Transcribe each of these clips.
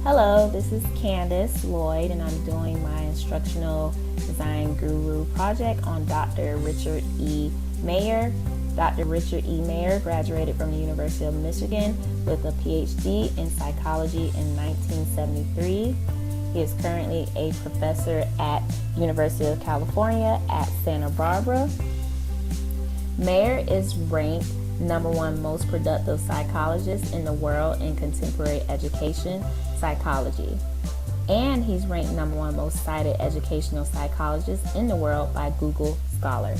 Hello, this is Candace Lloyd, and I'm doing my Instructional Design Guru project on Dr. Richard E. Mayer. Dr. Richard E. Mayer graduated from the University of Michigan with a PhD in psychology in 1973. He is currently a professor at University of California at Santa Barbara. Mayer is ranked number one most productive psychologist in the world in contemporary education psychology. And he's ranked number one most cited educational psychologist in the world by Google Scholar.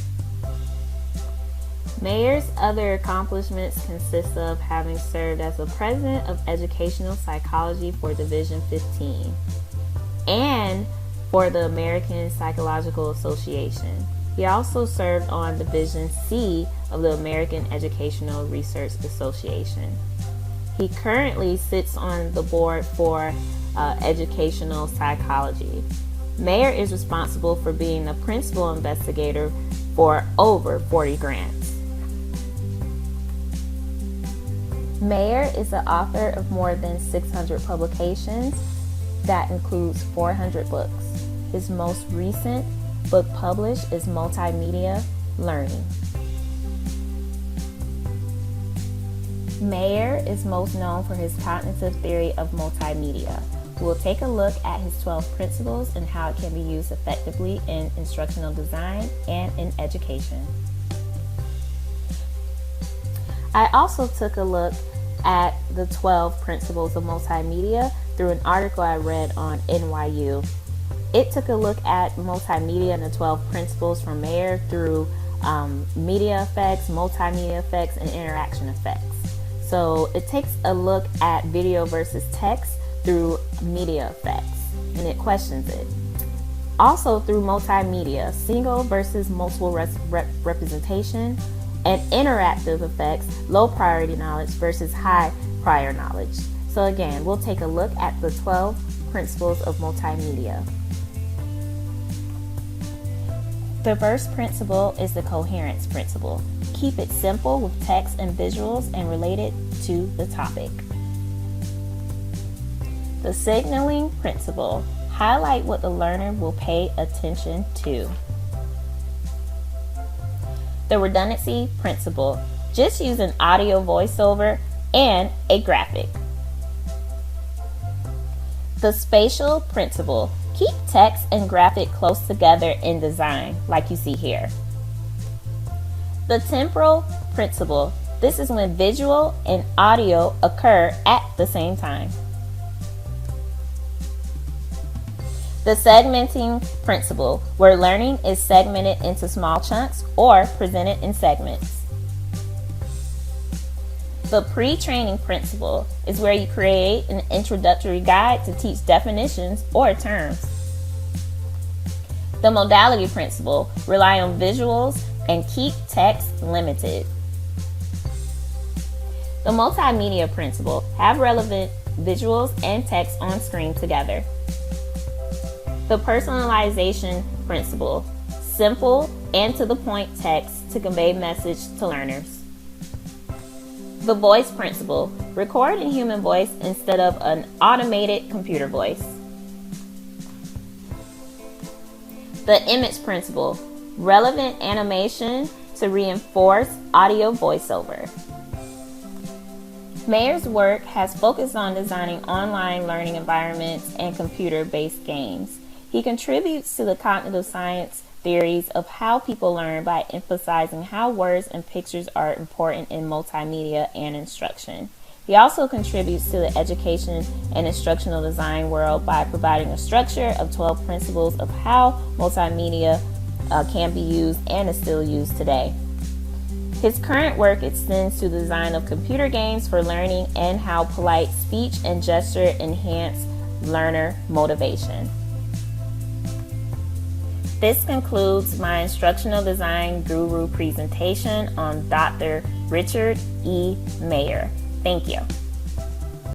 Mayer's other accomplishments consist of having served as the president of educational psychology for Division 15 and for the American Psychological Association. He also served on Division C of the American Educational Research Association. He currently sits on the board for educational psychology. Mayer is responsible for being the principal investigator for over 40 grants. Mayer is the author of more than 600 publications. That includes 400 books. His most recent book published is Multimedia Learning. Mayer is most known for his cognitive theory of multimedia. We'll take a look at his 12 principles and how it can be used effectively in instructional design and in education. I also took a look at the 12 principles of multimedia through an article I read on NYU. It took a look at multimedia and the 12 principles from Mayer through media effects, multimedia effects, and interaction effects. So it takes a look at video versus text through media effects, and it questions it. Also through multimedia, single versus multiple representation, and interactive effects, low priority knowledge versus high prior knowledge. So again, we'll take a look at the 12 principles of multimedia. The first principle is the coherence principle. Keep it simple with text and visuals and relate it to the topic. The signaling principle. Highlight what the learner will pay attention to. The redundancy principle. Just use an audio voiceover and a graphic. The spatial principle. Keep text and graphic close together in design, like you see here. The temporal principle. This is when visual and audio occur at the same time. The segmenting principle, where learning is segmented into small chunks or presented in segments. The pre-training principle is where you create an introductory guide to teach definitions or terms. The modality principle, rely on visuals and keep text limited. The multimedia principle, have relevant visuals and text on screen together. The personalization principle, simple and to the point text to convey message to learners. The voice principle, record in human voice instead of an automated computer voice. The image principle, relevant animation to reinforce audio voiceover. Mayer's work has focused on designing online learning environments and computer-based games. He contributes to the cognitive science theories of how people learn by emphasizing how words and pictures are important in multimedia and instruction. He also contributes to the education and instructional design world by providing a structure of 12 principles of how multimedia can be used and is still used today. His current work extends to the design of computer games for learning and how polite speech and gesture enhance learner motivation. This concludes my Instructional Design Guru presentation on Dr. Richard E. Mayer. Thank you.